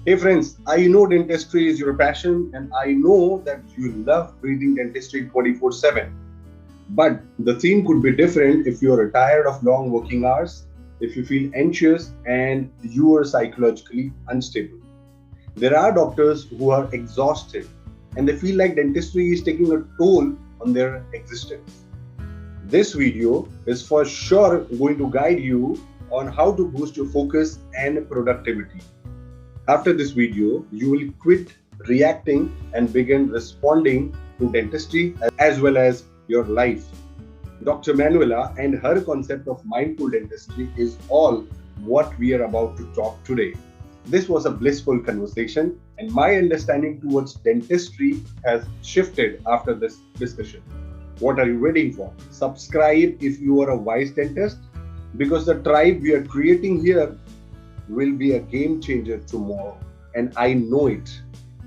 Hey friends, I know dentistry is your passion and I know that you love breathing dentistry 24/7. But the theme could be different if you are tired of long working hours, if you feel anxious and you are psychologically unstable. There are doctors who are exhausted and they feel like dentistry is taking a toll on their existence. This video is for sure going to guide you on how to boost your focus and productivity. After this video, you will quit reacting and begin responding to dentistry as well as your life. Dr. Manuela and her concept of mindful dentistry is all what we are about to talk today. This was a blissful conversation, and my understanding towards dentistry has shifted after this discussion. What are you waiting for? Subscribe if you are a wise dentist, because the tribe we are creating here will be a game changer tomorrow, and I know it.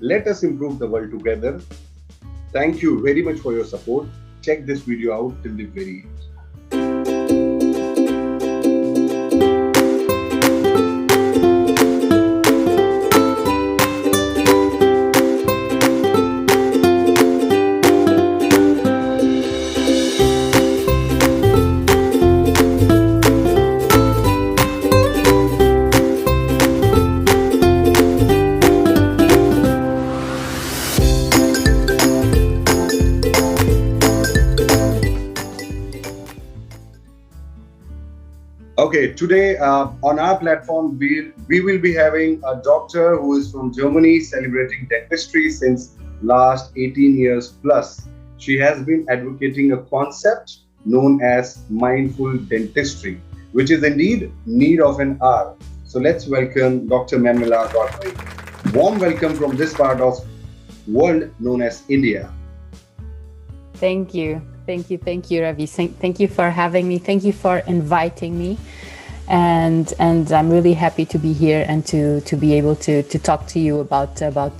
Let us improve the world together. Thank you very much for your support. Check this video out till the very end. Okay, today on our platform, we will be having a doctor who is from Germany celebrating dentistry since last 18 years plus. She has been advocating a concept known as mindful dentistry, which is indeed need of an hour. So let's welcome Dr. Manuela. Warm welcome from this part of world known as India. Thank you. Thank you, Ravi. Thank you for having me. Thank you for inviting me. And I'm really happy to be here and to be able to talk to you about our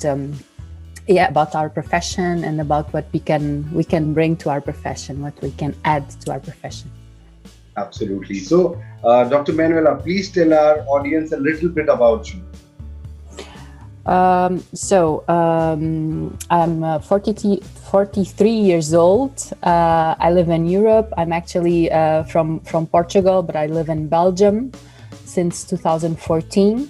profession and about what we can bring to our profession, what we can add to our profession. Absolutely. So, Dr. Manuela, please tell our audience a little bit about you. I'm 43 years old. I live in Europe. I'm actually from Portugal, but I live in Belgium since 2014.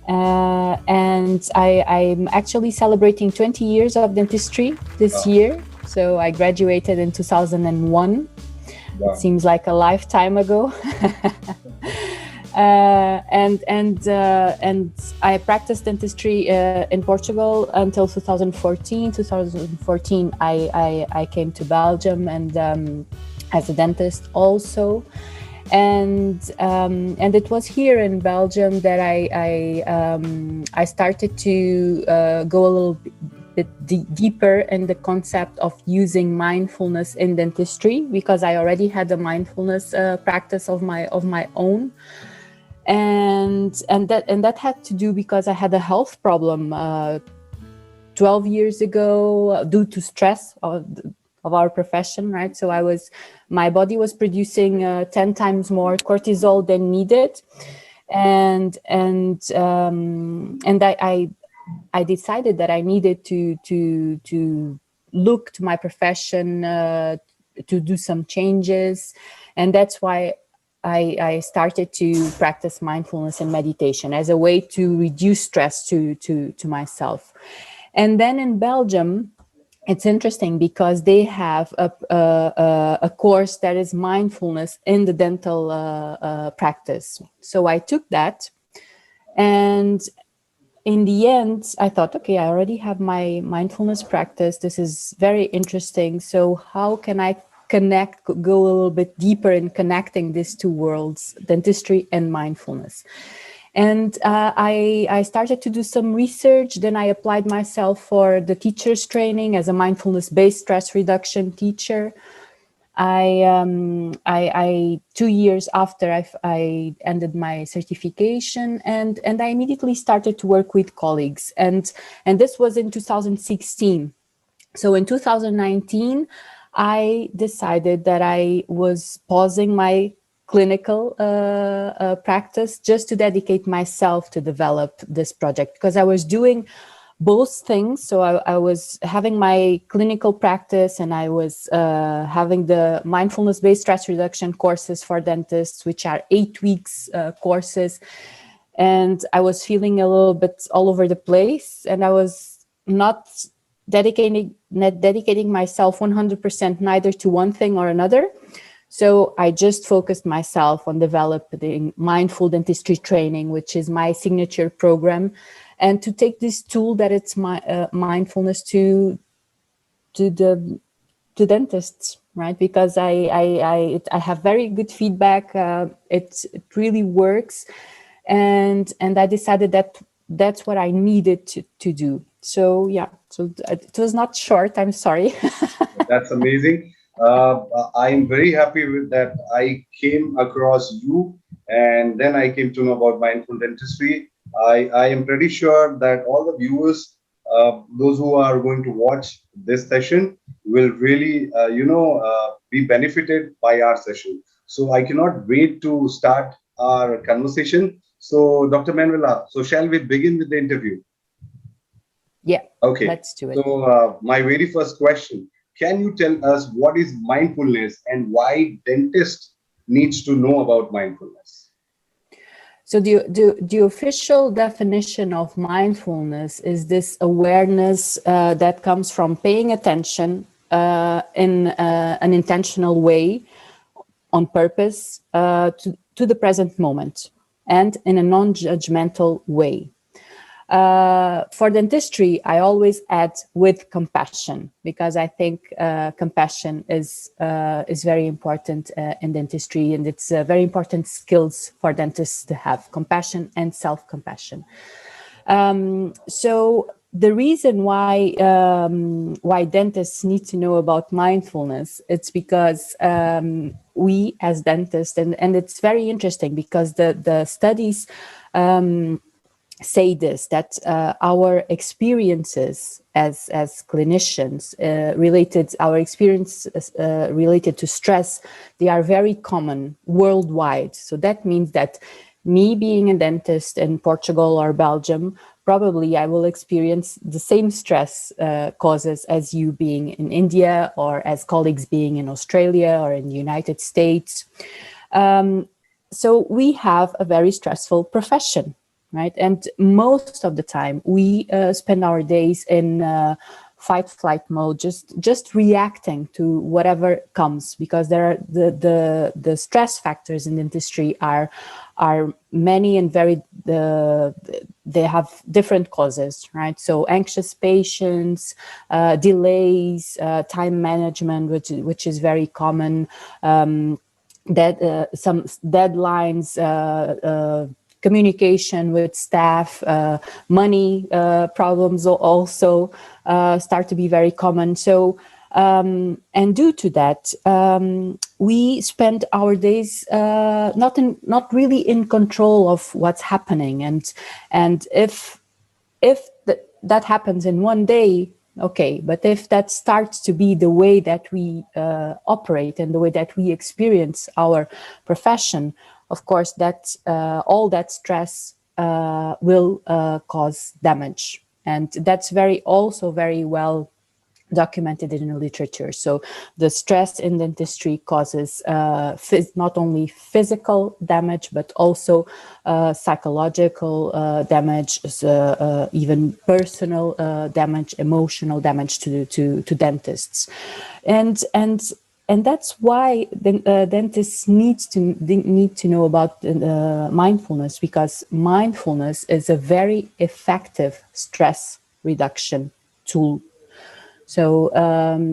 And I'm actually celebrating 20 years of dentistry this year. So I graduated in 2001. Wow. It seems like a lifetime ago. And I practiced dentistry in Portugal until 2014. 2014, I came to Belgium and as a dentist also, and it was here in Belgium that I started to go a little bit deeper in the concept of using mindfulness in dentistry, because I already had a mindfulness practice of my own. And that had to do because I had a health problem 12 years ago due to stress of our profession, right? So my body was producing 10 times more cortisol than needed, and I decided that I needed to look to my profession to do some changes, and that's why I started to practice mindfulness and meditation as a way to reduce stress to myself. And then in Belgium, it's interesting because they have a course that is mindfulness in the dental practice. So I took that, and in the end, I thought, okay, I already have my mindfulness practice. This is very interesting. So how can I go a little bit deeper in connecting these two worlds, dentistry and mindfulness? And I started to do some research. Then I applied myself for the teacher's training as a mindfulness-based stress reduction teacher. I 2 years after I ended my certification, and I immediately started to work with colleagues. And this was in 2016. So in 2019, I decided that I was pausing my clinical practice, just to dedicate myself to develop this project, because I was doing both things. So I was having my clinical practice, and I was having the mindfulness-based stress reduction courses for dentists, which are 8 weeks courses. And I was feeling a little bit all over the place, and I was not dedicating myself 100% neither to one thing or another. So I just focused myself on developing mindful dentistry training, which is my signature program, and to take this tool that it's my mindfulness to dentists, right? Because I have very good feedback. It really works, and I decided that that's what I needed to do. So yeah, so it was not short. I'm sorry. That's amazing. I'm very happy with that. I came across you, and then I came to know about mindful dentistry. I am pretty sure that all the viewers, those who are going to watch this session, will really, be benefited by our session. So I cannot wait to start our conversation. So, Dr. Manuela, so shall we begin with the interview? Yeah, okay. Let's do it. So, my very first question, can you tell us what is mindfulness and why dentist needs to know about mindfulness? So the official definition of mindfulness is this awareness that comes from paying attention in an intentional way, on purpose, to the present moment, and in a non-judgmental way. For dentistry, I always add with compassion, because I think compassion is very important in dentistry, and it's very important skills for dentists to have: compassion and self-compassion. So the reason why dentists need to know about mindfulness, it's because we as dentists, and it's very interesting because the studies say this, that our experiences as clinicians our experiences related to stress, they are very common worldwide. So that means that me being a dentist in Portugal or Belgium, probably I will experience the same stress causes as you being in India, or as colleagues being in Australia or in the United States. So we have a very stressful profession, right? And most of the time we spend our days in fight-flight mode, just reacting to whatever comes, because there are the stress factors in dentistry are many and very they have different causes, right? So anxious patients, delays, time management, which is very common, that some deadlines, communication with staff, money problems also start to be very common. So, and due to that, we spend our days not really in control of what's happening. And if that happens in one day, okay, but if that starts to be the way that we operate and the way that we experience our profession, of course, that all that stress will cause damage, and that's also very well documented in the literature. So the stress in dentistry causes not only physical damage, but also psychological damage, even personal damage, emotional damage to dentists, and that's why dentists need to know about mindfulness, because mindfulness is a very effective stress reduction tool. So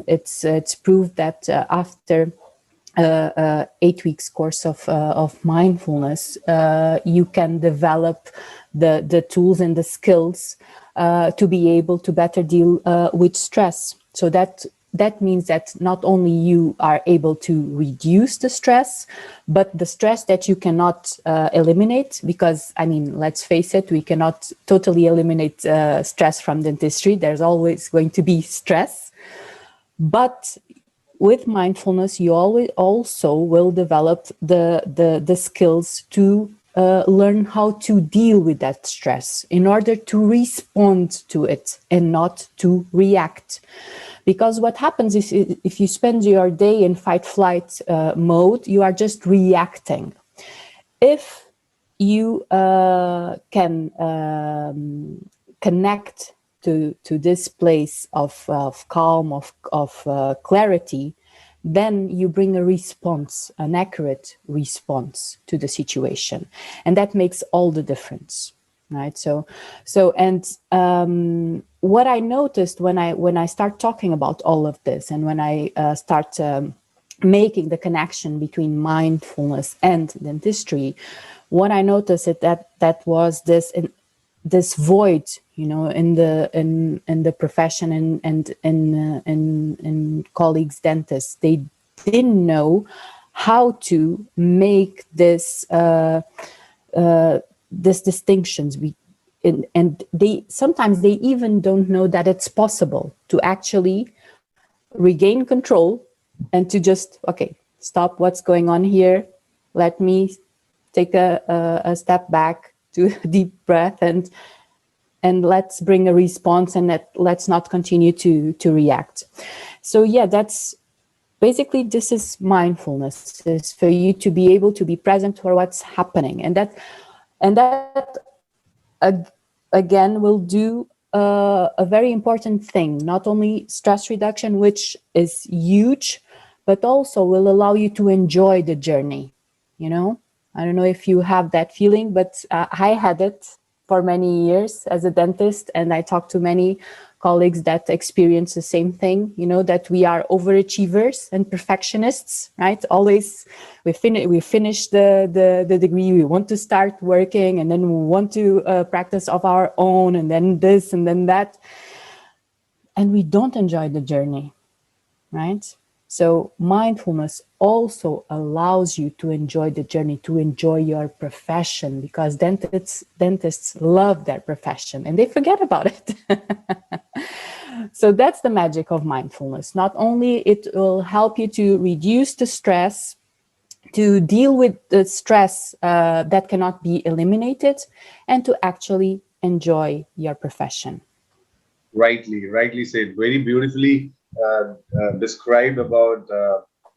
it's proved that after 8 weeks course of mindfulness, you can develop the tools and the skills to be able to better deal with stress. So that means that not only you are able to reduce the stress, but the stress that you cannot eliminate, because, I mean, let's face it, we cannot totally eliminate stress from dentistry. There's always going to be stress, but with mindfulness, you always also will develop the skills to learn how to deal with that stress in order to respond to it and not to react. Because what happens is, if you spend your day in fight-flight mode, you are just reacting. If you can connect to this place of calm, of clarity, then you bring a response, an accurate response to the situation, and that makes all the difference, right? What I noticed when I start talking about all of this, and when I start making the connection between mindfulness and dentistry, what I noticed is that was this void, you know, in the profession and in colleagues, dentists. They didn't know how to make this distinctions. And they sometimes they even don't know that it's possible to actually regain control and to just, okay, stop, what's going on here? Let me take a step back, to a deep breath, and let's bring a response, and let's not continue to react. So yeah, that's basically, this is mindfulness, is for you to be able to be present for what's happening, and that again will do a very important thing, not only stress reduction, which is huge, but also will allow you to enjoy the journey. You know, I don't know if you have that feeling, but I had it for many years as a dentist, and I talked to many colleagues that experience the same thing, you know, that we are overachievers and perfectionists, right? Always we finish the degree, we want to start working, and then we want to practice of our own, and then this and then that. And we don't enjoy the journey, right? So mindfulness also allows you to enjoy the journey, to enjoy your profession, because dentists love their profession and they forget about it. So that's the magic of mindfulness. Not only it will help you to reduce the stress, to deal with the stress that cannot be eliminated, and to actually enjoy your profession. Rightly said. Very beautifully described about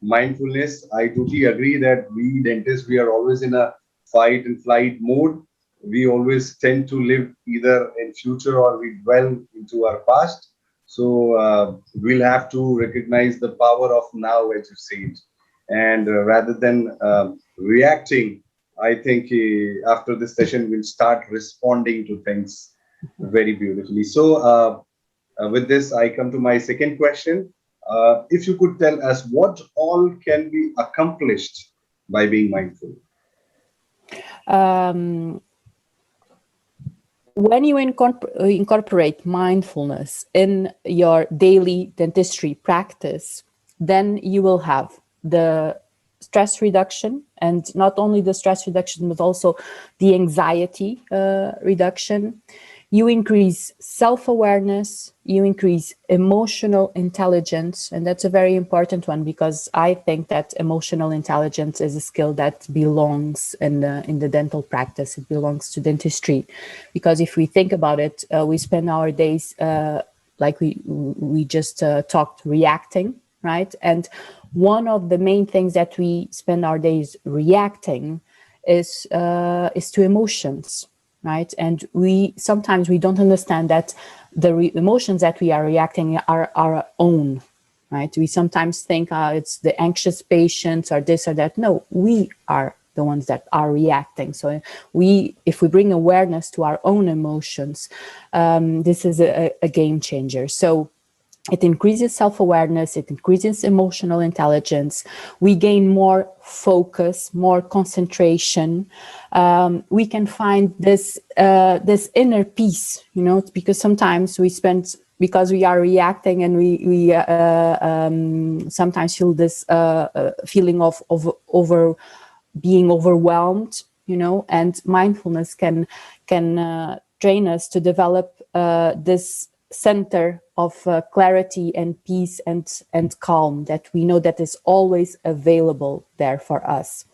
mindfulness. I totally agree that we dentists, we are always in a fight and flight mode. We always tend to live either in future or we dwell into our past. So we'll have to recognize the power of now, as you said. And rather than reacting, I think after this session, we'll start responding to things very beautifully. So with this, I come to my second question. If you could tell us what all can be accomplished by being mindful? When you incorporate mindfulness in your daily dentistry practice, then you will have the stress reduction, and not only the stress reduction, but also the anxiety reduction. You increase self-awareness, you increase emotional intelligence, and that's a very important one, because I think that emotional intelligence is a skill that belongs in the dental practice. It belongs to dentistry, because if we think about it, we spend our days, like we just talked, reacting, right? And one of the main things that we spend our days reacting is to emotions. Right, and sometimes we don't understand that the emotions that we are reacting are our own. Right, we sometimes think it's the anxious patients or this or that. No, we are the ones that are reacting. So if we bring awareness to our own emotions, this is a game changer. So it increases self-awareness, it increases emotional intelligence. We gain more focus, more concentration. We can find this inner peace, you know, because sometimes because we are reacting, and we sometimes feel this feeling of being overwhelmed, you know, and mindfulness can train us to develop this center of clarity and peace and calm that we know that is always available there for us.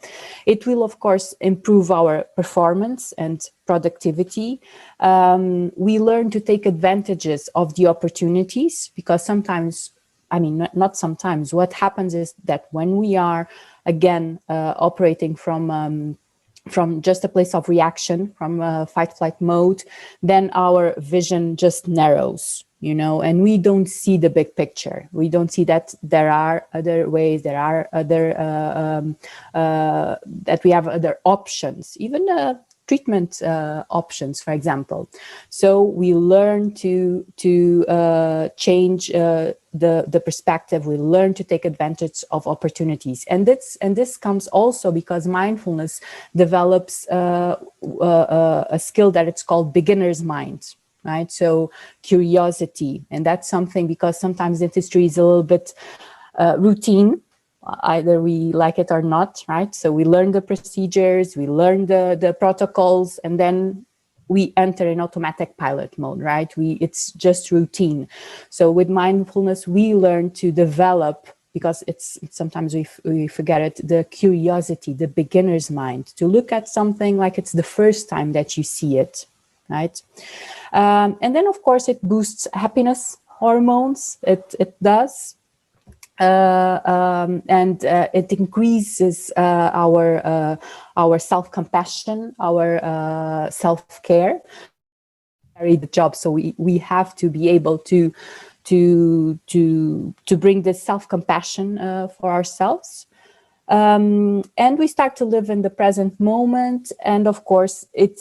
It will, of course, improve our performance and productivity. We learn to take advantages of the opportunities, because sometimes, I mean, not sometimes, what happens is that when we are, again, operating from just a place of reaction, from fight-flight mode, then our vision just narrows, you know, and we don't see the big picture. We don't see that there are other ways, there are other, that we have other options, even treatment options, for example. So we learn to change the perspective. We learn to take advantage of opportunities, and this comes also because mindfulness develops a skill that it's called beginner's mind, right? So curiosity, and that's something, because sometimes dentistry is a little bit routine. Either we like it or not, right? So we learn the procedures, we learn the protocols, and then we enter in automatic pilot mode, right? It's just routine. So with mindfulness, we learn to develop, because it's sometimes we forget it, the curiosity, the beginner's mind, to look at something like it's the first time that you see it, right? And then, of course, it boosts happiness hormones. It does. And it increases our self-compassion, our self-care. The job, so we have to be able to bring this self-compassion for ourselves, and we start to live in the present moment. And of course, it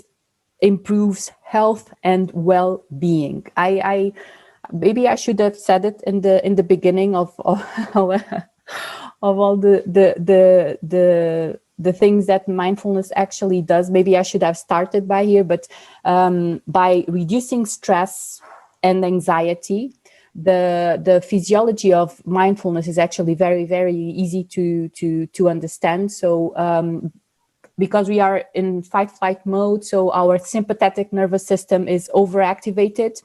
improves health and well-being. Maybe I should have said it in the beginning of all the things that mindfulness actually does. Maybe I should have started by here, but by reducing stress and anxiety, the physiology of mindfulness is actually very, very easy to understand. So because we are in fight-flight mode, so our sympathetic nervous system is overactivated.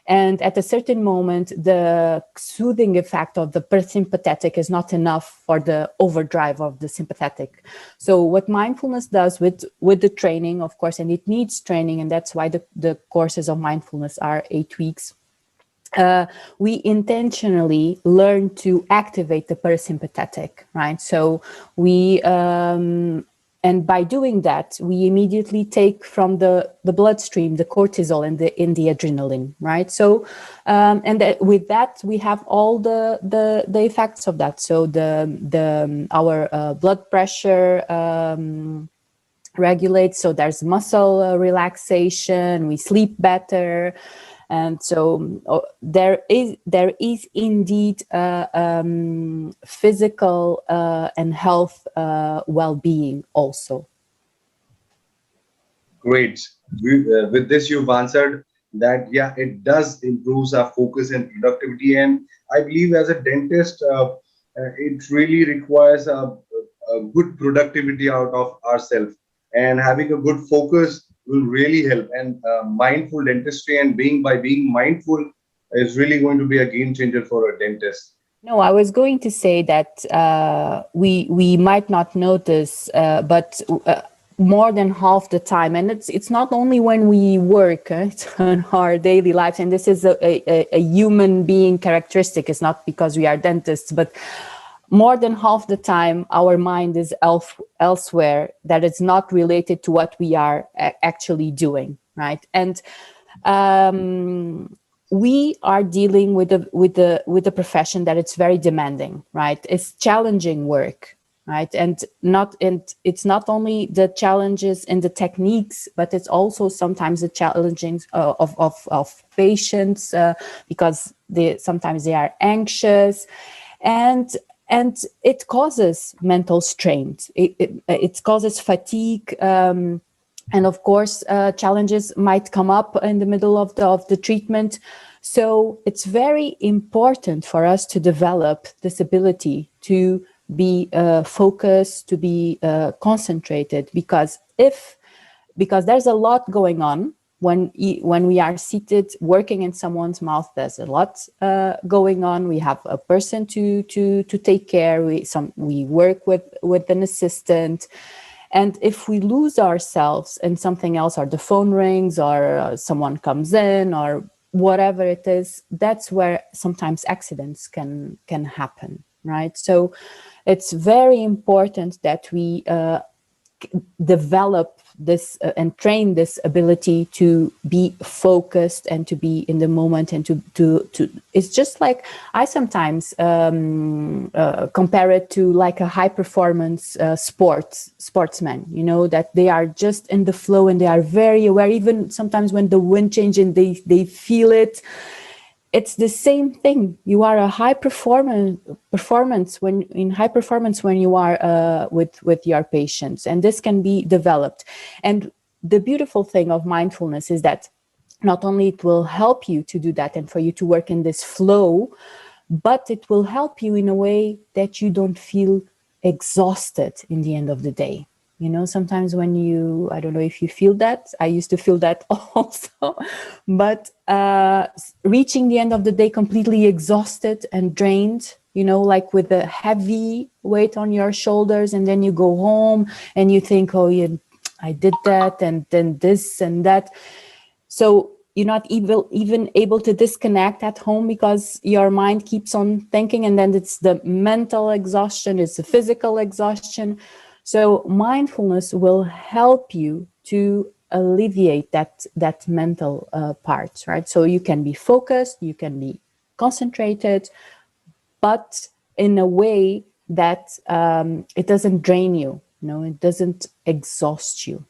And at a certain moment, the soothing effect of the parasympathetic is not enough for the overdrive of the sympathetic. So what mindfulness does with the training, of course, and it needs training, and that's why the courses of mindfulness are 8 weeks, we intentionally learn to activate the parasympathetic, right? So we... and by doing that, we immediately take from the bloodstream the cortisol and the adrenaline, right? So, and with that, we have all the effects of that. So our blood pressure regulates. So there's muscle relaxation. We sleep better. And so there is indeed physical and health well-being also. Great. With this, you've answered that, yeah, it does improve our focus and productivity. And I believe as a dentist, it really requires a good productivity out of ourselves. And having a good focus will really help. And mindful dentistry and being mindful is really going to be a game changer for a dentist. No, I was going to say that we might not notice, but more than half the time, and it's not only when we work, it's on our daily lives, and this is a human being characteristic. It's not because we are dentists, but more than half the time, our mind is elsewhere, that it's not related to what we are actually doing, right? And we are dealing with a profession that it's very demanding, right? It's challenging work, right? And it's not only the challenges in the techniques, but it's also sometimes the challenges of patients, because sometimes they are anxious, and it causes mental strain. It causes fatigue. And of course, challenges might come up in the middle of the treatment. So it's very important for us to develop this ability to be focused, to be concentrated, because there's a lot going on, when we are seated working in someone's mouth, there's a lot going on. We have a person to take care. We work with an assistant, and if we lose ourselves in something else, or the phone rings, or someone comes in, or whatever it is, that's where sometimes accidents can happen, right? So it's very important that we develop this and train this ability to be focused and to be in the moment, and to it's just like, I sometimes compare it to like a high performance sportsman, you know, that they are just in the flow and they are very aware. Even sometimes when the wind changes, they feel it. It's the same thing. You are a high performance when you are with your patients, and this can be developed. And the beautiful thing of mindfulness is that not only it will help you to do that and for you to work in this flow, but it will help you in a way that you don't feel exhausted in the end of the day. You know, sometimes when I don't know if you feel that, I used to feel that also, but reaching the end of the day completely exhausted and drained, you know, like with a heavy weight on your shoulders, and then you go home and you think, oh yeah, I did that, and then this and that. So you're not even able to disconnect at home because your mind keeps on thinking, and then it's the mental exhaustion, it's the physical exhaustion. So mindfulness will help you to alleviate that mental part, right? So you can be focused, you can be concentrated, but in a way that it doesn't drain you, you know, it doesn't exhaust you.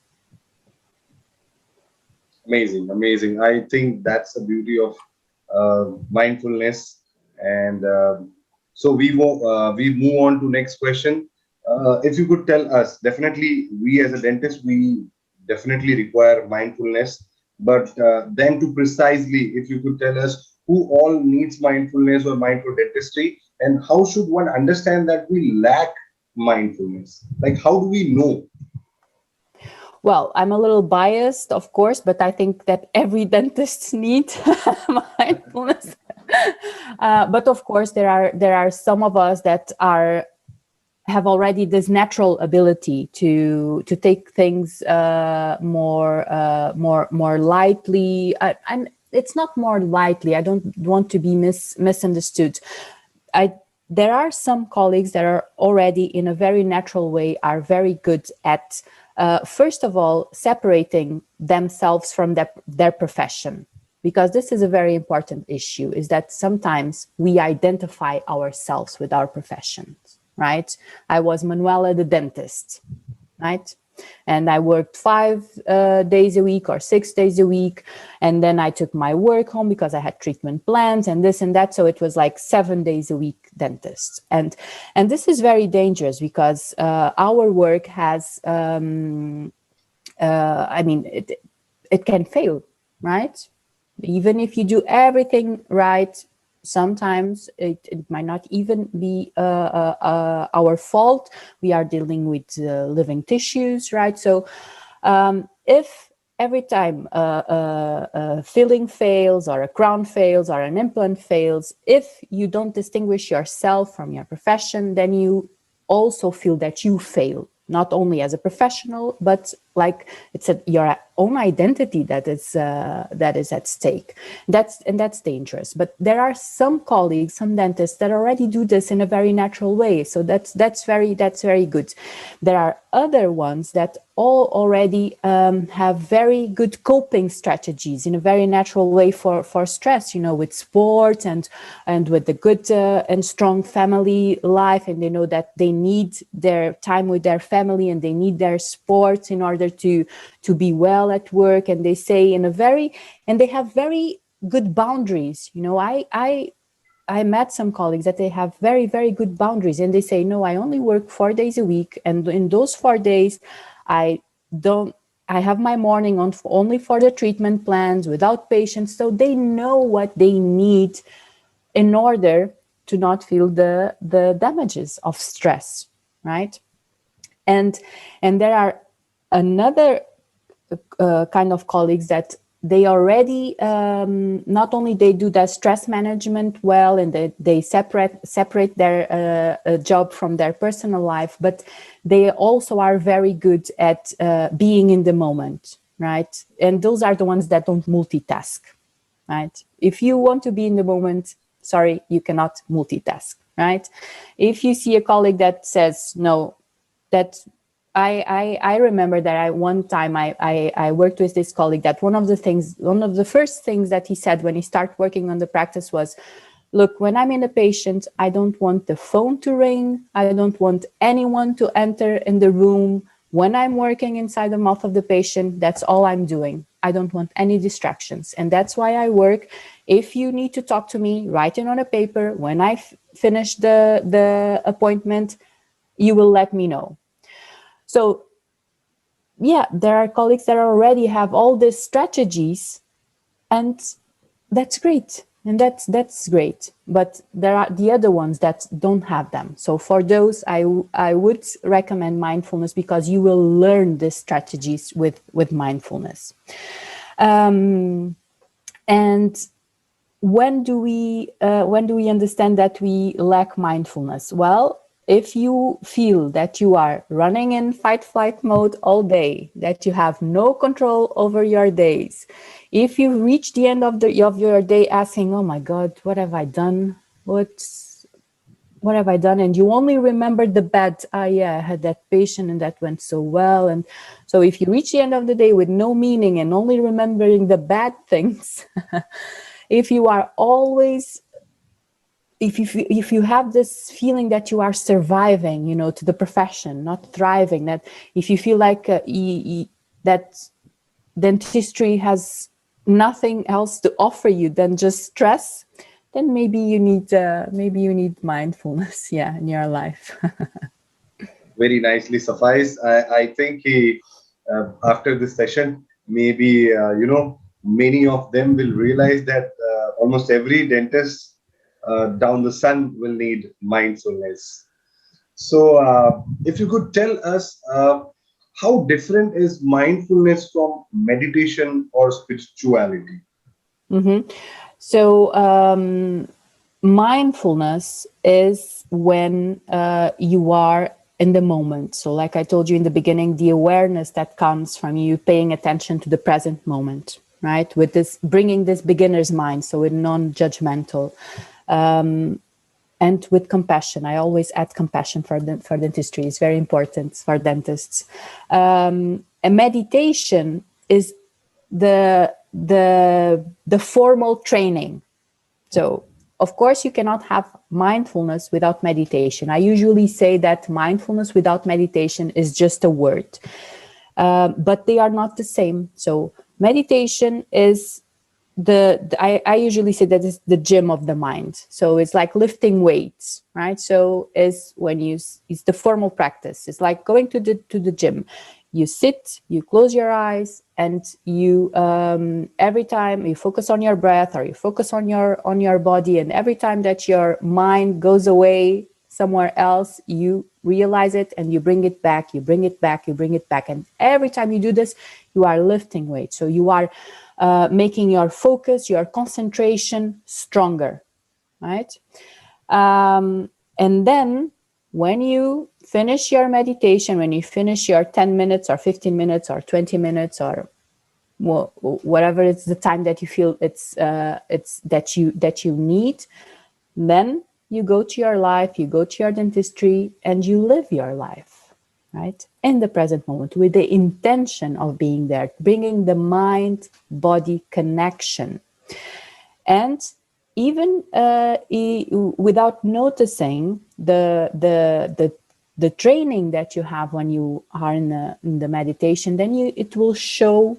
Amazing. I think that's the beauty of mindfulness. And so we move on to next question. If you could tell us, definitely we as a dentist, we definitely require mindfulness. But then to precisely, if you could tell us who all needs mindfulness or mindful dentistry, and how should one understand that we lack mindfulness? Like, how do we know? Well, I'm a little biased, of course, but I think that every dentist needs mindfulness. But of course, there are some of us that have already this natural ability to take things more lightly. And it's not more lightly. I don't want to be misunderstood. There are some colleagues that are already in a very natural way are very good at first of all separating themselves from their profession, because this is a very important issue, is that sometimes we identify ourselves with our professions, right? I was Manuela the dentist, right? And I worked 5 days a week or 6 days a week. And then I took my work home because I had treatment plans and this and that. So it was like 7 days a week dentist. And this is very dangerous because our work has, I mean, it can fail, right? Even if you do everything right, sometimes it might not even be our fault. We are dealing with living tissues, right? So if every time a filling fails or a crown fails or an implant fails, if you don't distinguish yourself from your profession, then you also feel that you fail, not only as a professional, but like it's your own identity that is at stake. That's dangerous. But there are some colleagues, some dentists that already do this in a very natural way. So that's very good. There are other ones that all already have very good coping strategies in a very natural way for stress, you know, with sport and with the good and strong family life, and they know that they need their time with their family and they need their sports in order to be well at work. And they say and they have very good boundaries. You know, I met some colleagues that they have very, very good boundaries, and they say, no, I only work 4 days a week. And in those 4 days, I have my morning on only for the treatment plans without patients. So they know what they need in order to not feel the damages of stress, right? And there are another kind of colleagues that they already not only they do their stress management well, and they separate their job from their personal life, but they also are very good at being in the moment, right? And those are the ones that don't multitask, right? If you want to be in the moment, sorry, you cannot multitask, right? If you see a colleague that says no, that I remember that one time I worked with this colleague, that one of the first things that he said when he started working on the practice was, look, when I'm in a patient, I don't want the phone to ring. I don't want anyone to enter in the room. When I'm working inside the mouth of the patient, that's all I'm doing. I don't want any distractions. And that's why I work. If you need to talk to me, write it on a paper. When I finish the appointment, you will let me know. So yeah, there are colleagues that already have all these strategies, and that's great. And that's great. But there are the other ones that don't have them. So for those, I would recommend mindfulness, because you will learn these strategies with mindfulness. And when do we understand that we lack mindfulness? Well, if you feel that you are running in fight-flight mode all day, that you have no control over your days, if you reach the end of your day asking, oh my God, what have I done? What have I done? And you only remember the bad. Yeah, I had that patient and that went so well. And so if you reach the end of the day with no meaning and only remembering the bad things, if you are always, if you have this feeling that you are surviving, to the profession, not thriving, that if you feel like that dentistry has nothing else to offer you than just stress, then maybe you need mindfulness, in your life. Very nicely suffice. I think after this session, maybe many of them will realize that almost every dentist down the sun will need mindfulness. So, if you could tell us how different is mindfulness from meditation or spirituality? Mm-hmm. So, mindfulness is when you are in the moment. So like I told you in the beginning, the awareness that comes from you paying attention to the present moment, right? With this, bringing this beginner's mind, so it's non-judgmental. And with compassion. I always add compassion for dentistry. It's very important for dentists. And meditation is the formal training. So, of course, you cannot have mindfulness without meditation. I usually say that mindfulness without meditation is just a word, but they are not the same. So, meditation is I usually say that it's the gym of the mind. So it's like lifting weights, right? So it's the formal practice. It's like going to the gym. You sit, you close your eyes, and you every time you focus on your breath or you focus on your body, and every time that your mind goes away somewhere else, you realize it and you bring it back, you bring it back, you bring it back. And every time you do this, you are lifting weight. So you are making your focus, your concentration stronger, right? And then when you finish your meditation, when you finish your 10 minutes or 15 minutes or 20 minutes or whatever it's the time that you feel it's that you need, then you go to your life, you go to your dentistry, and you live your life, right? In the present moment, with the intention of being there, bringing the mind-body connection. And even without noticing the training that you have when you are in the meditation, then it will show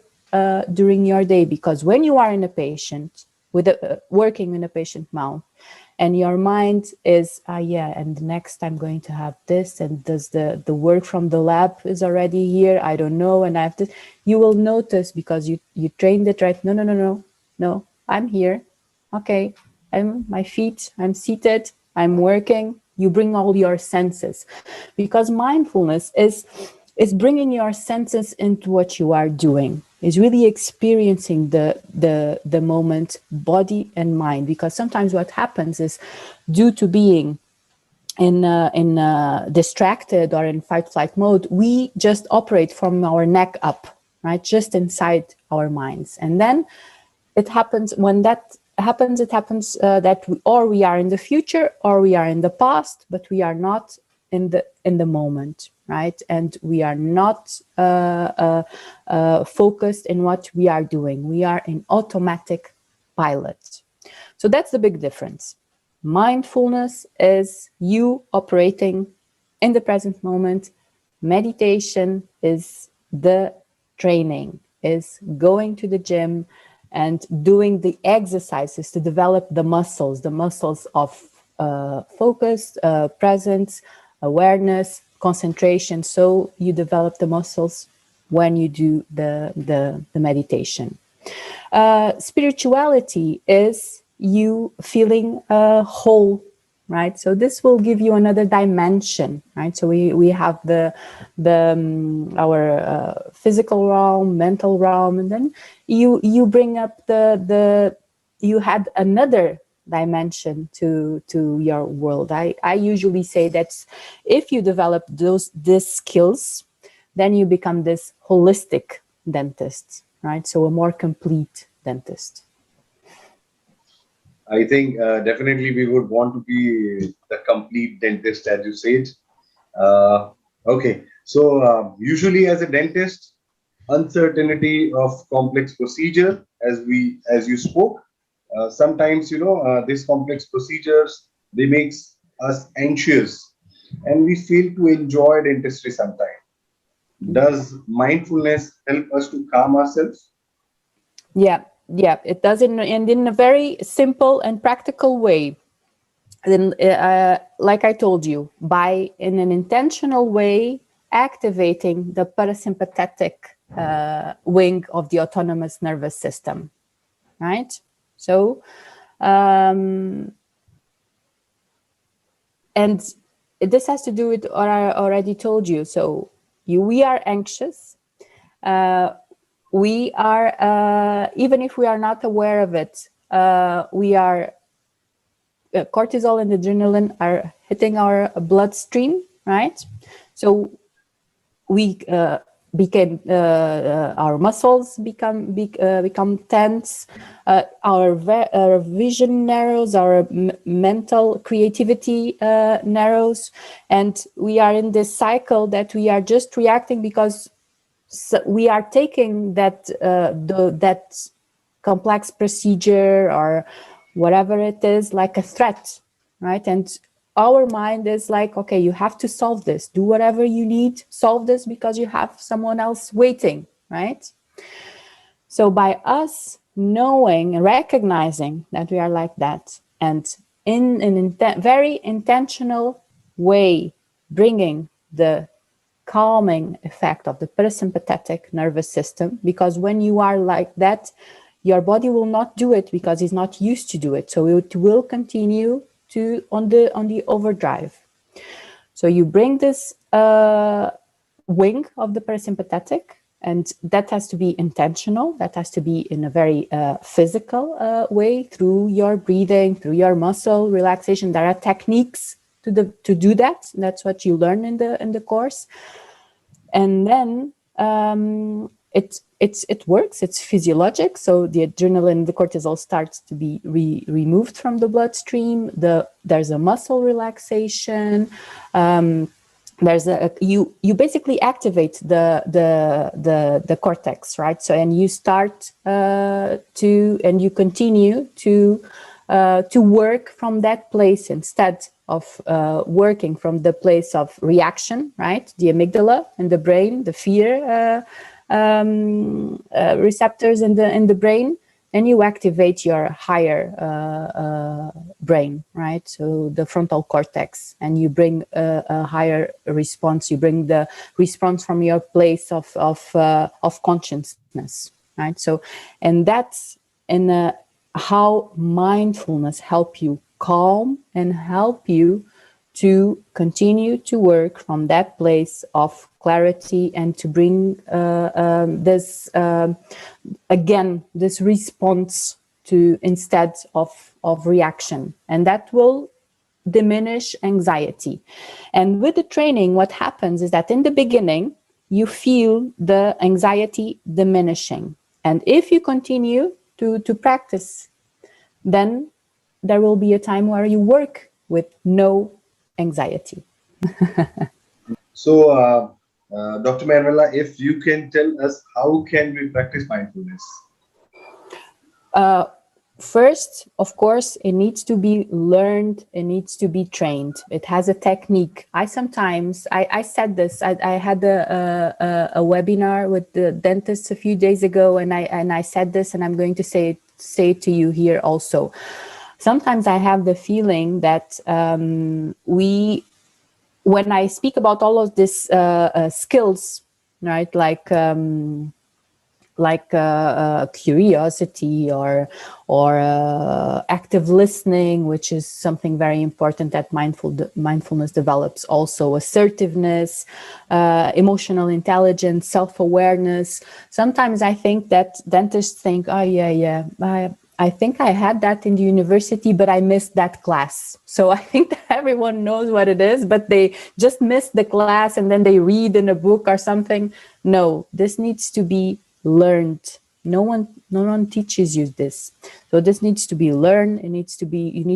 during your day. Because when you are in a patient, working in a patient mouth, and your mind is, and next I'm going to have this, and does the work from the lab is already here, I don't know, and I have this. You will notice, because you trained it right. No, I'm here. Okay, my feet, I'm seated, I'm working. You bring all your senses, because mindfulness is bringing your senses into what you are doing. is really experiencing the moment, body and mind. Because sometimes what happens is, due to being in distracted or in fight flight mode, we just operate from our neck up, right, just inside our minds. And then it happens, when that happens, it happens that we are in the future or we are in the past, but we are not in the moment, right? And we are not focused in what we are doing. We are in automatic pilot. So that's the big difference. Mindfulness is you operating in the present moment. Meditation is the training, is going to the gym and doing the exercises to develop the muscles of focus, presence, awareness, concentration. So you develop the muscles when you do the meditation. Spirituality is you feeling whole, right? So this will give you another dimension, right? So we have our physical realm, mental realm, and then you bring up you had another dimension to your world. I usually say that if you develop these skills, then you become this holistic dentist, right? So a more complete dentist. I think definitely we would want to be the complete dentist, as you said. Okay, so usually as a dentist, uncertainty of complex procedure, as you spoke. Sometimes these complex procedures, they makes us anxious, and we fail to enjoy dentistry sometimes. Does mindfulness help us to calm ourselves? Yeah, it does, and in a very simple and practical way. Then, like I told you, by in an intentional way, activating the parasympathetic wing of the autonomous nervous system, right? So, and this has to do with what I already told you. So, we are anxious. We are, even if we are not aware of it, we are, cortisol and adrenaline are hitting our bloodstream, right? So we our muscles become tense, our vision narrows, our mental creativity narrows, and we are in this cycle that we are just reacting because we are taking that complex procedure or whatever it is like a threat, right? And our mind is like, okay, you have to solve this, do whatever you need, solve this because you have someone else waiting, right? So by us knowing and recognizing that we are like that, and in an very intentional way bringing the calming effect of the parasympathetic nervous system, because when you are like that, your body will not do it because it's not used to do it. So it will continue to on the overdrive. So you bring this wing of the parasympathetic, and that has to be intentional. That has to be in a very physical way, through your breathing, through your muscle relaxation. There are techniques to do that. That's what you learn in the course. And then it works. It's physiologic. So the adrenaline, the cortisol starts to be removed from the bloodstream. There's a muscle relaxation. You basically activate the cortex, right? So and you start and you continue to work from that place instead of working from the place of reaction, right? The amygdala and the brain, the fear receptors in the brain, and you activate your higher brain, right? So the frontal cortex, and you bring a higher response. You bring the response from your place of consciousness, right? So, and that's how mindfulness help you calm and help you to continue to work from that place of clarity and to bring this response to instead of reaction, and that will diminish anxiety. And with the training, what happens is that in the beginning you feel the anxiety diminishing, and if you continue to practice, then there will be a time where you work with no anxiety. So, Dr. Manuela, if you can tell us, how can we practice mindfulness? First, of course, it needs to be learned, it needs to be trained. It has a technique. I said this, I had a webinar with the dentists a few days ago, and I said this, and I'm going to say it to you here also. Sometimes I have the feeling that when I speak about all of these skills, right, like curiosity or active listening, which is something very important that mindfulness develops. Also assertiveness, emotional intelligence, self-awareness. Sometimes I think that dentists think, oh yeah, I think I had that in the university, but I missed that class. So I think that everyone knows what it is, but they just missed the class and then they read in a book or something. No, this needs to be learned. No one teaches you this. So this needs to be learned. You need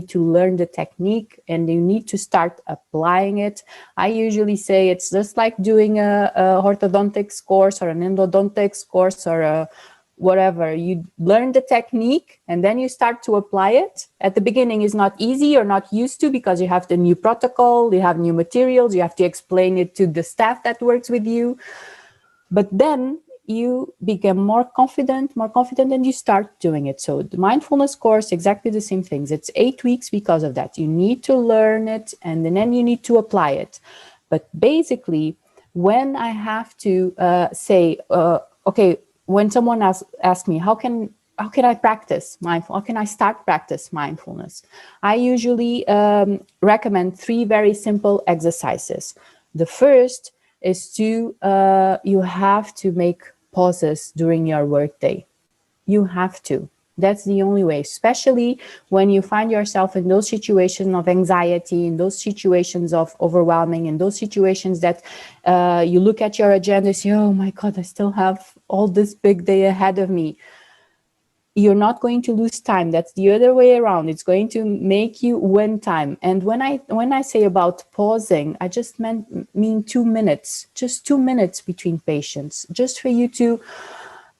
to learn the technique, and you need to start applying it. I usually say it's just like doing a orthodontics course or an endodontics course or a whatever. You learn the technique and then you start to apply it. At the beginning is not easy, you're not used to, because you have the new protocol, you have new materials, you have to explain it to the staff that works with you. But then you become more confident, and you start doing it. So the mindfulness course, exactly the same things. It's 8 weeks because of that. You need to learn it and then you need to apply it. But basically, when I have to say, okay, when someone asks me, how can I practice mindfulness? How can I start practice mindfulness? I usually recommend 3 very simple exercises. The first is to, you have to make pauses during your workday. You have to. That's the only way, especially when you find yourself in those situations of anxiety, in those situations of overwhelming, in those situations that you look at your agenda and say, oh my God, I still have all this big day ahead of me. You're not going to lose time. That's the other way around. It's going to make you win time. And when I say about pausing, I just mean 2 minutes, just 2 minutes between patients, just for you to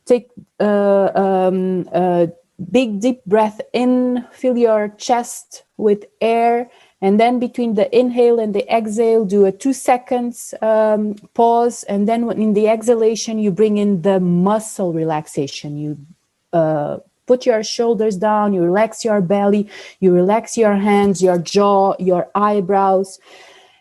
take a big deep breath in, fill your chest with air, and then between the inhale and the exhale, do a 2 seconds pause, and then in the exhalation, you bring in the muscle relaxation. You put your shoulders down, you relax your belly, you relax your hands, your jaw, your eyebrows.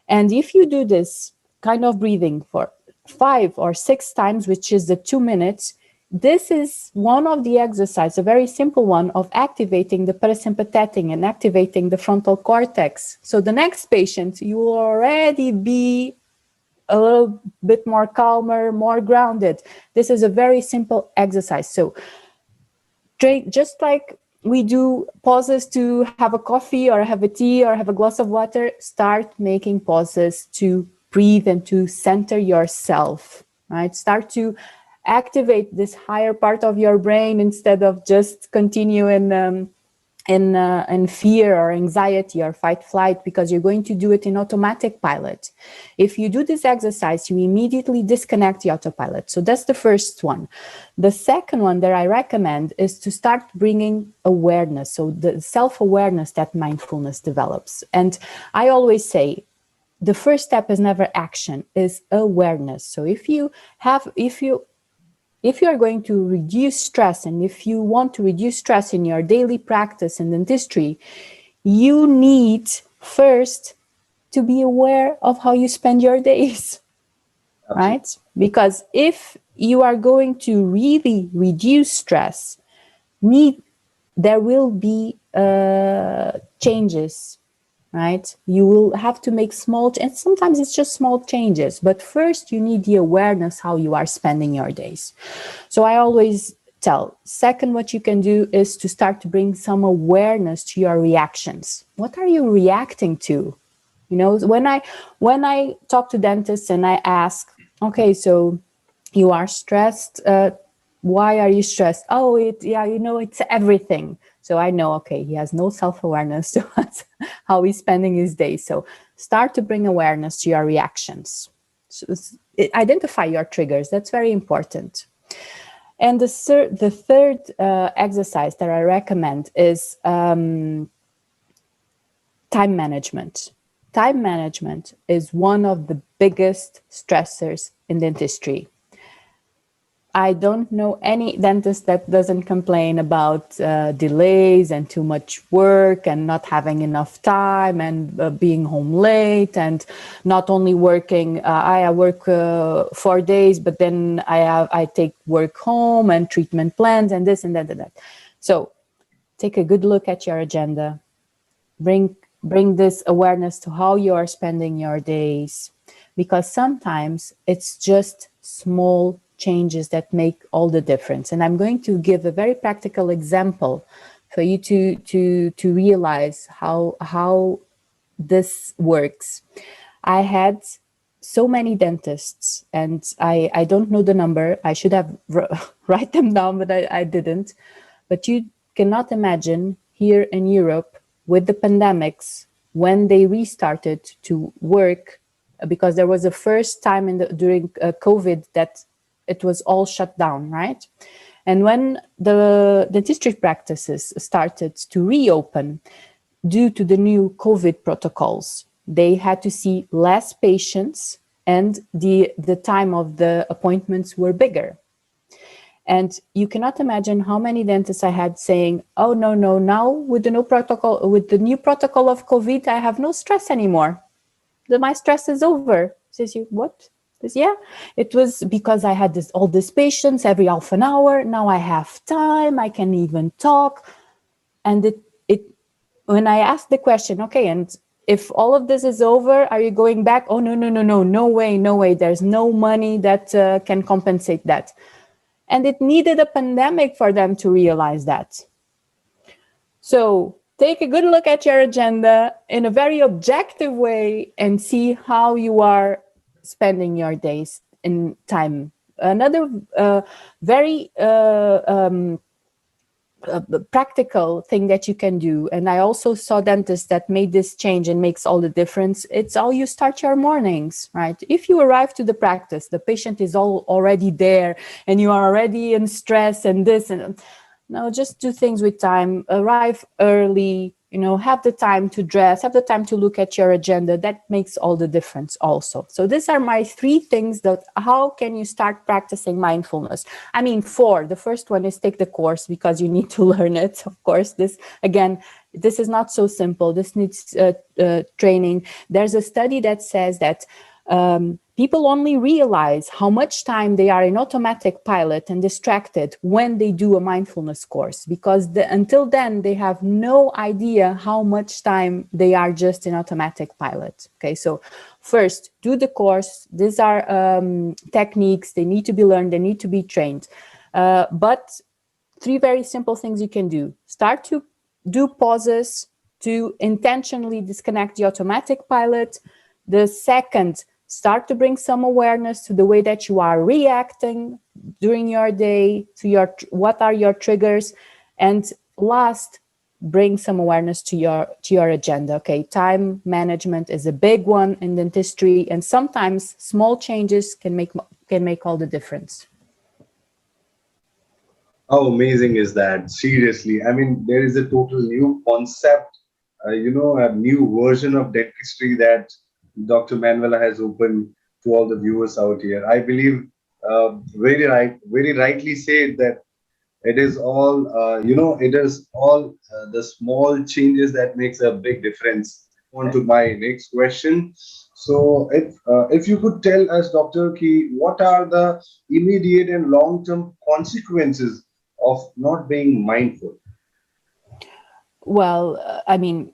And if you do this kind of breathing for 5 or 6 times, which is the 2 minutes, this is one of the exercises, a very simple one, of activating the parasympathetic and activating the frontal cortex. So the next patient, you will already be a little bit more calmer, more grounded. This is a very simple exercise. So just like we do pauses to have a coffee or have a tea or have a glass of water, start making pauses to breathe and to center yourself, right? Start to activate this higher part of your brain instead of just continue in fear or anxiety or fight flight, because you're going to do it in automatic pilot. If you do this exercise, you immediately disconnect the autopilot. So that's the first one. The second one that I recommend is to start bringing awareness. So the self-awareness that mindfulness develops. And I always say, the first step is never action, is awareness. So if you are going to reduce stress, and if you want to reduce stress in your daily practice in dentistry, you need first to be aware of how you spend your days, right? Because if you are going to really reduce stress, there will be changes right? You will have to make and sometimes it's just small changes, but first you need the awareness how you are spending your days. So I always tell, second, what you can do is to start to bring some awareness to your reactions. What are you reacting to? You know, when I talk to dentists and I ask, okay, so you are stressed, why are you stressed? Oh, it's everything. So I know, okay, he has no self-awareness to how he's spending his day. So start to bring awareness to your reactions. So identify your triggers. That's very important. And the third exercise that I recommend is time management. Time management is one of the biggest stressors in dentistry. I don't know any dentist that doesn't complain about delays and too much work and not having enough time and being home late and not only working. I work 4 days, but then I take work home and treatment plans and this and that and that. So take a good look at your agenda. Bring this awareness to how you are spending your days, because sometimes it's just small changes that make all the difference. And I'm going to give a very practical example for you to realize how this works. I had so many dentists, and I don't know the number. I should have write them down, but I didn't. But you cannot imagine here in Europe with the pandemics, when they restarted to work, because there was a first time during COVID that it was all shut down, right? And when the dentistry practices started to reopen due to the new COVID protocols, they had to see less patients and the time of the appointments were bigger. And you cannot imagine how many dentists I had saying, oh, no, now with the new protocol of COVID, I have no stress anymore. My stress is over. Says, you, what? Says, yeah, it was because I had all these patients every half an hour. Now I have time, I can even talk. And when I asked the question, okay, and if all of this is over, are you going back? Oh, no way. There's no money that can compensate that. And it needed a pandemic for them to realize that. So take a good look at your agenda in a very objective way and see how you are spending your days in time. Another very practical thing that you can do, and I also saw dentists that made this change and makes all the difference. It's how you start your mornings, right? If you arrive to the practice, the patient is already there and you are already in stress and this and no, just do things with time. Arrive early, have the time to dress, have the time to look at your agenda. That makes all the difference also. So these are my 3 things that how can you start practicing mindfulness? I mean, 4. The first one is take the course because you need to learn it. Of course, this is not so simple. This needs training. There's a study that says that people only realize how much time they are in automatic pilot and distracted when they do a mindfulness course, because until then they have no idea how much time they are just in automatic pilot. Okay, so first, do the course. These are techniques. They need to be learned. They need to be trained. But 3 very simple things you can do. Start to do pauses to intentionally disconnect the automatic pilot. The second, start to bring some awareness to the way that you are reacting during your day, to what are your triggers. And last, bring some awareness to your agenda. Okay, time management is a big one in dentistry, and sometimes small changes can make all the difference. How amazing is that? Seriously, I mean, there is a total new concept, a new version of dentistry that Dr. Manuela has opened to all the viewers out here. I believe very rightly said that it is all, the small changes that makes a big difference. On to my next question. So, if you could tell us, Dr. Ki, what are the immediate and long-term consequences of not being mindful? Well, I mean,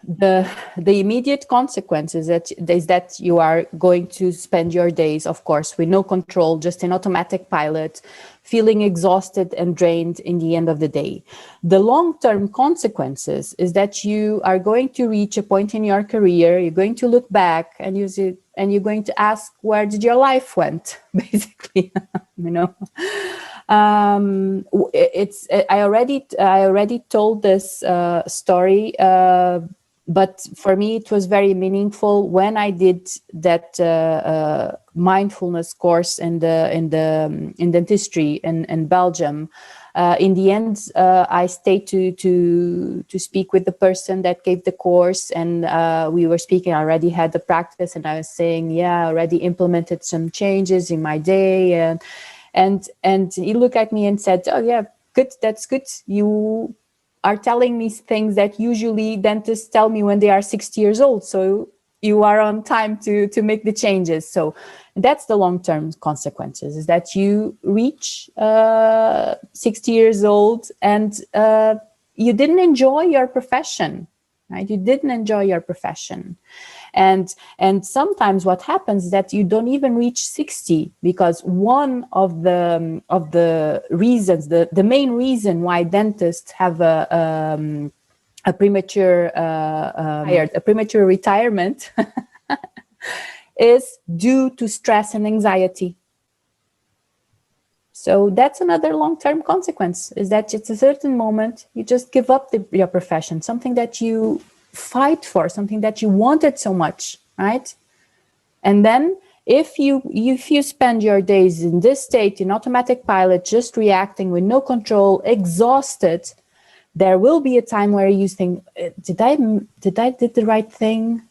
the immediate consequences is that you are going to spend your days, of course, with no control, just an automatic pilot, feeling exhausted and drained in the end of the day. The long-term consequences is that you are going to reach a point in your career, you're going to look back and use it, and you're going to ask, where did your life went, basically, you know. I already told this story, but for me it was very meaningful when I did that mindfulness course in dentistry in Belgium. In the end, I stayed to speak with the person that gave the course, and we were speaking. I already had the practice, and I was saying, yeah, I already implemented some changes in my day, and he looked at me and said, oh yeah, good, that's good. You are telling me things that usually dentists tell me when they are 60 years old. So you are on time to make the changes. So that's the long-term consequences, is that you reach 60 years old and you didn't enjoy your profession, right? You didn't enjoy your profession. And sometimes what happens is that you don't even reach 60, because one of the reasons, the main reason why dentists have a premature retirement is due to stress and anxiety. So that's another long-term consequence, is that it's a certain moment you just give up your profession, something that you fight for, something that you wanted so much, right? And then if you spend your days in this state, in automatic pilot, just reacting with no control, exhausted, there will be a time where you think, did I did the right thing?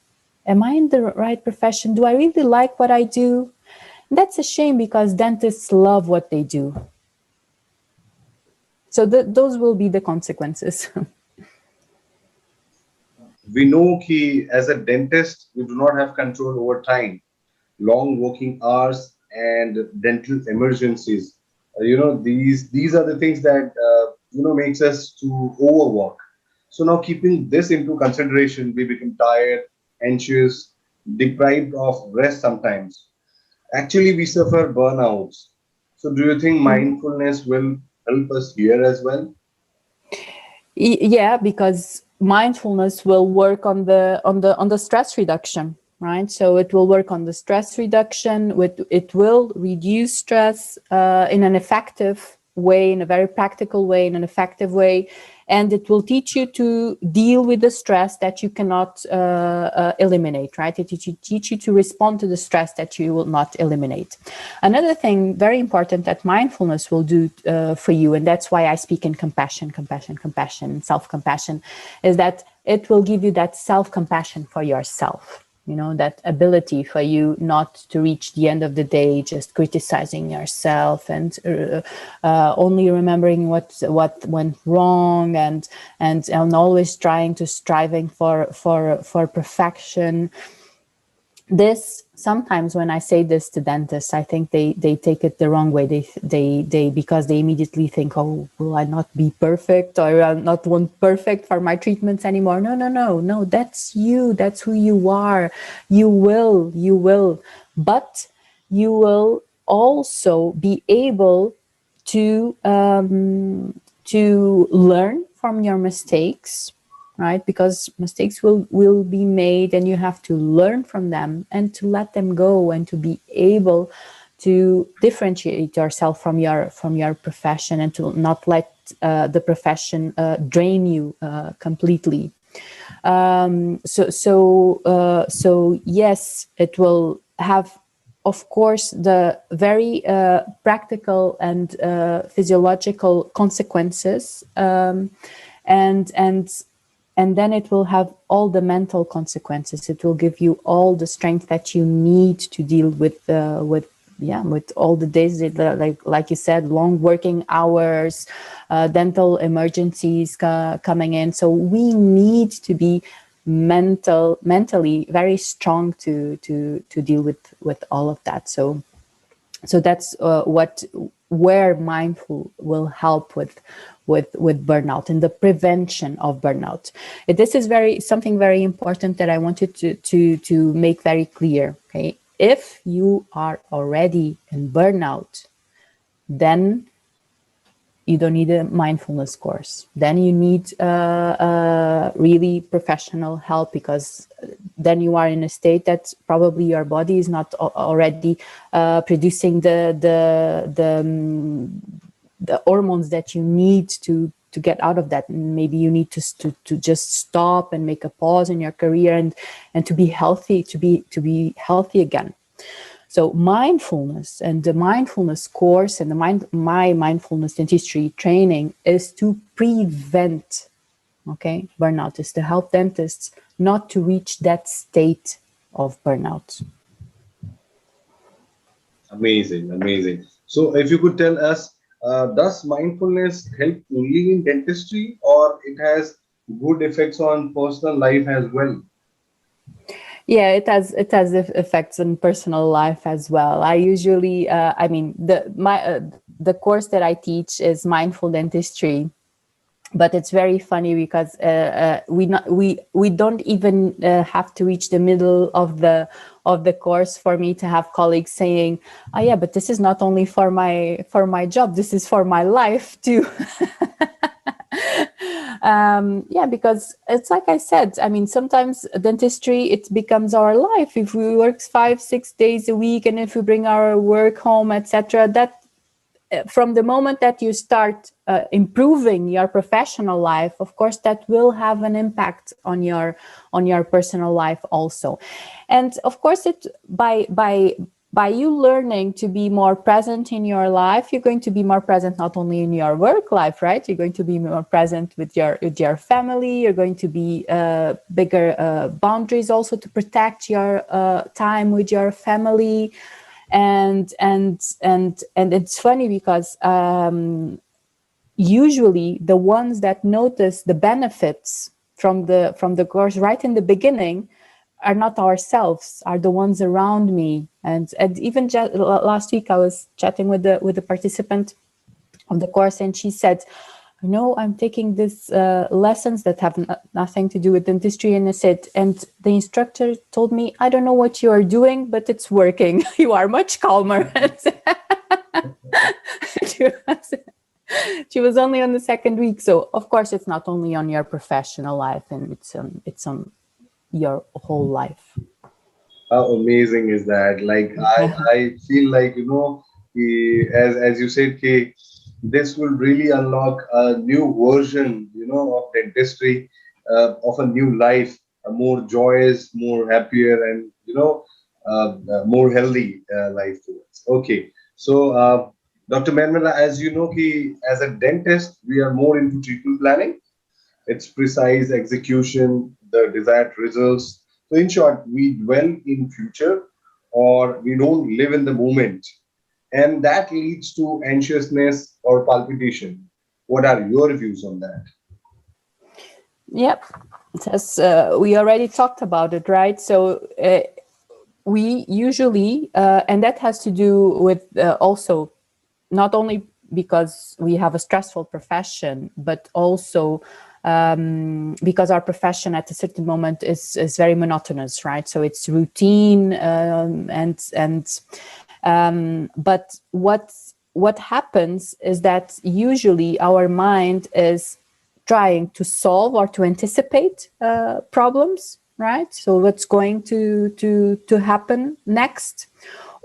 Am I in the right profession? Do I really like what I do? That's a shame, because dentists love what they do. So those will be the consequences. We know that as a dentist, we do not have control over time, long working hours, and dental emergencies. These are the things that makes us to overwork. So now, keeping this into consideration, we become tired, anxious, deprived of rest sometimes. Actually, we suffer burnouts. So do you think mindfulness will help us here as well? Yeah, because mindfulness will work on the stress reduction, right? So it will work on the stress reduction. It will reduce stress in an effective way, in a very practical way, in an effective way, and it will teach you to deal with the stress that you cannot eliminate, right? It will teach you to respond to the stress that you will not eliminate. Another thing very important that mindfulness will do for you, and that's why I speak in compassion, self-compassion, is that it will give you that self-compassion for yourself. That ability for you not to reach the end of the day just criticizing yourself and only remembering what went wrong and always striving for perfection. This sometimes, when I say this to dentists, I think they take it the wrong way. They because they immediately think, oh, will I not be perfect, or I not want perfect for my treatments anymore? No. That's you. That's who you are. You will, but you will also be able to learn from your mistakes, right? Because mistakes will be made, and you have to learn from them and to let them go, and to be able to differentiate yourself from your profession, and to not let the profession drain you completely. So yes, it will have, of course, the very practical and physiological consequences, and then it will have all the mental consequences. It will give you all the strength that you need to deal with all the days, like you said, long working hours, dental emergencies coming in. So we need to be mentally very strong to deal with all of that. So that's what where mindful will help with burnout and the prevention of burnout. This is something very important that I wanted to make very clear. Okay, if you are already in burnout, then you don't need a mindfulness course. Then you need really professional help, because then you are in a state that probably your body is not already producing the hormones that you need to get out of that. And maybe you need to just stop and make a pause in your career and to be healthy, to be healthy again. So mindfulness and the mindfulness course and my mindfulness dentistry training is to prevent, okay, burnout, is to help dentists not to reach that state of burnout. Amazing, amazing. So if you could tell us, does mindfulness help only in dentistry, or it has good effects on personal life as well? Yeah, it has effects on personal life as well. I usually, the course that I teach is mindful dentistry, but it's very funny because we don't even have to reach the middle of the course for me to have colleagues saying, "Oh yeah, but this is not only for my job. This is for my life too." Yeah, because it's like I said, I mean, sometimes dentistry, it becomes our life. If we work 5-6 days a week, and if we bring our work home, etc., that from the moment that you start improving your professional life, of course, that will have an impact on your personal life also. And of course, it by you learning to be more present in your life, you're going to be more present not only in your work life, right? You're going to be more present with your family. You're going to be bigger boundaries also to protect your time with your family. And it's funny because usually the ones that notice the benefits from the course right in the beginning are not ourselves, are the ones around me. And even last week I was chatting with the participant of the course, and she said, "You know, I'm taking these lessons that have nothing to do with dentistry," and I said, and the instructor told me, "I don't know what you are doing, but it's working. You are much calmer." She was only on the second week. So of course it's not only on your professional life, and it's on your whole life. How amazing is that? Like I feel like, as you said, this will really unlock a new version, of dentistry, of a new life, a more joyous, more happier, and more healthy life to us. Okay, so Dr. Manuela, as you know, as a dentist, we are more into treatment planning. Its precise execution, the desired results. So in short, we dwell in future, or we don't live in the moment. And that leads to anxiousness or palpitation. What are your views on that? Yep. As we already talked about it, right? So we usually, and that has to do with also not only because we have a stressful profession, but also because our profession at a certain moment is very monotonous, right? So it's routine, but what happens is that usually our mind is trying to solve or to anticipate problems, right? So what's going to happen next?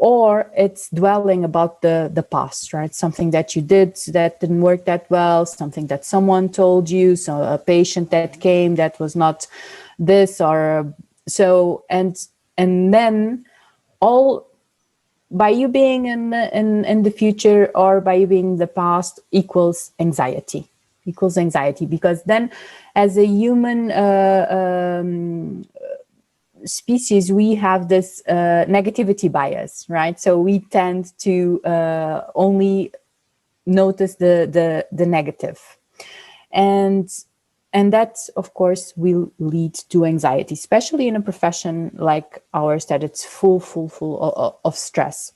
Or it's dwelling about the past, right? Something that you did that didn't work that well, something that someone told you, so a patient that came that was not this or so, and then all by you being in the future or by you being in the past equals anxiety, because then as a human species, we have this negativity bias, right? So we tend to only notice the negative, and that of course will lead to anxiety, especially in a profession like ours that it's full of stress.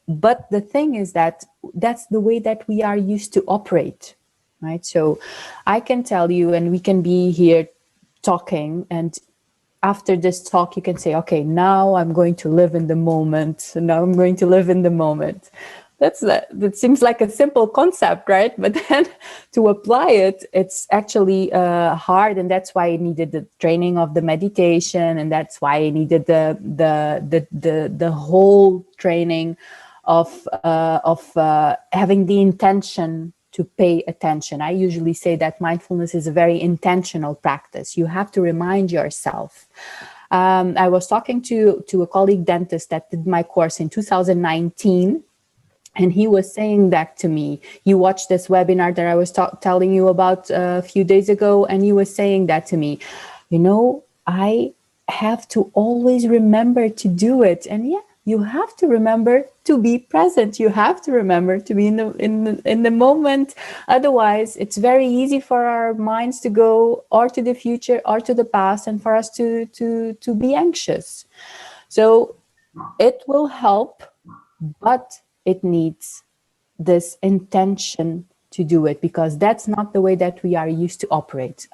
But the thing is that that's the way that we are used to operate, right? So I can tell you, and we can be here talking, and after this talk, you can say, okay, now I'm going to live in the moment. Now I'm going to live in the moment. That seems like a simple concept, right? But then to apply it, it's actually hard, and that's why I needed the training of the meditation, and that's why I needed the whole training of having the intention to pay attention. I usually say that mindfulness is a very intentional practice. You have to remind yourself. I was talking to a colleague dentist that did my course in 2019. And he was saying that to me. You watched this webinar that I was telling you about a few days ago, and he was saying that to me. You know, I have to always remember to do it. And yeah, you have to remember to be present. You have to remember to be in the moment. Otherwise, it's very easy for our minds to go or to the future or to the past, and for us to be anxious. So it will help, but it needs this intention to do it, because that's not the way that we are used to operate.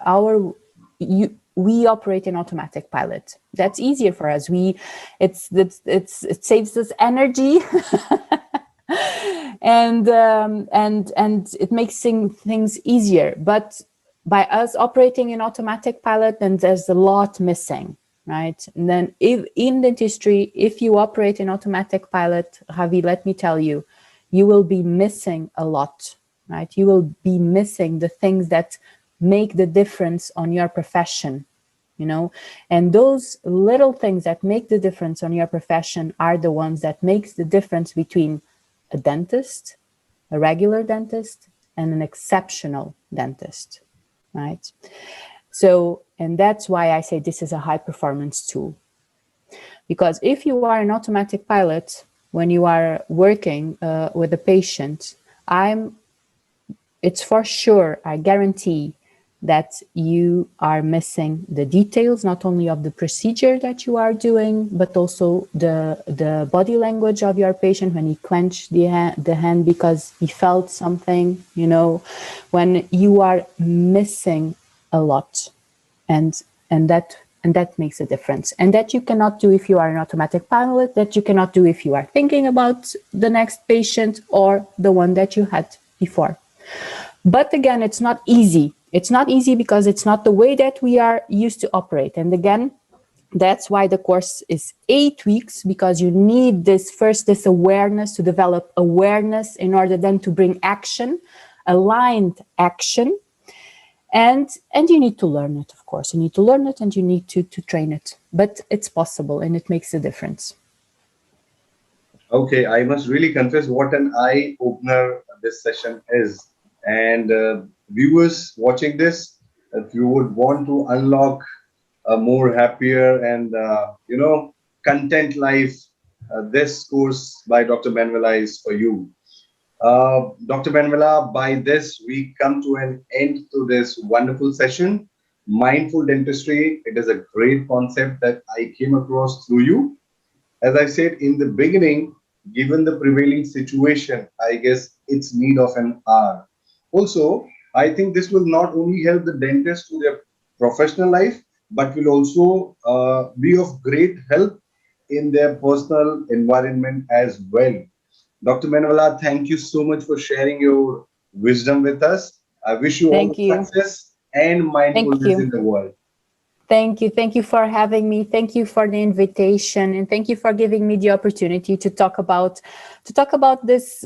We operate in automatic pilot. That's easier for us. It saves us energy, and it makes things easier. But by us operating in automatic pilot, then there's a lot missing. Right. And then in dentistry, if you operate in automatic pilot, Javi, let me tell you, you will be missing a lot, right? You will be missing the things that make the difference on your profession, you know, and those little things that make the difference on your profession are the ones that makes the difference between a dentist, a regular dentist, and an exceptional dentist, right? So, and that's why I say this is a high performance tool. Because if you are an automatic pilot, when you are working with a patient, it's for sure, I guarantee that you are missing the details, not only of the procedure that you are doing, but also the body language of your patient when he clenched the hand because he felt something, you know, when you are missing a lot, and that makes a difference, and that you cannot do if you are an automatic pilot, that you cannot do if you are thinking about the next patient or the one that you had before. But again, it's not easy. It's not easy because it's not the way that we are used to operate. And again, that's why the course is 8 weeks, because you need this awareness, to develop awareness in order then to bring action, aligned action. And you need to learn it, of course. You need to learn it and you need to train it. But it's possible and it makes a difference. Okay, I must really confess what an eye-opener this session is. And viewers watching this, if you would want to unlock a more happier and, content life, this course by Dr. Manuela is for you. Dr. Manuela, by this, we come to an end to this wonderful session. Mindful dentistry, it is a great concept that I came across through you. As I said in the beginning, given the prevailing situation, I guess it's need of an hour. Also, I think this will not only help the dentist to their professional life, but will also be of great help in their personal environment as well. Dr. Manuela, thank you so much for sharing your wisdom with us. I wish you all the success and mindfulness in the world. Thank you. Thank you for having me. Thank you for the invitation, and thank you for giving me the opportunity to talk about this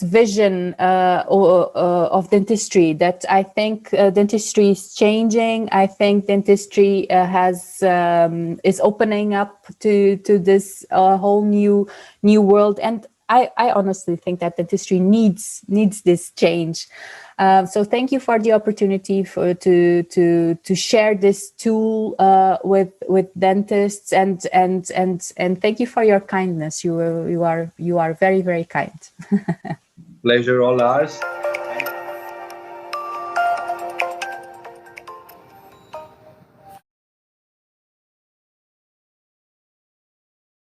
vision of dentistry. That I think dentistry is changing. I think dentistry is opening up to this whole new world, and I honestly think that dentistry needs this change. So thank you for the opportunity to share this tool with dentists, and thank you for your kindness. You are very, very kind. Pleasure all ours.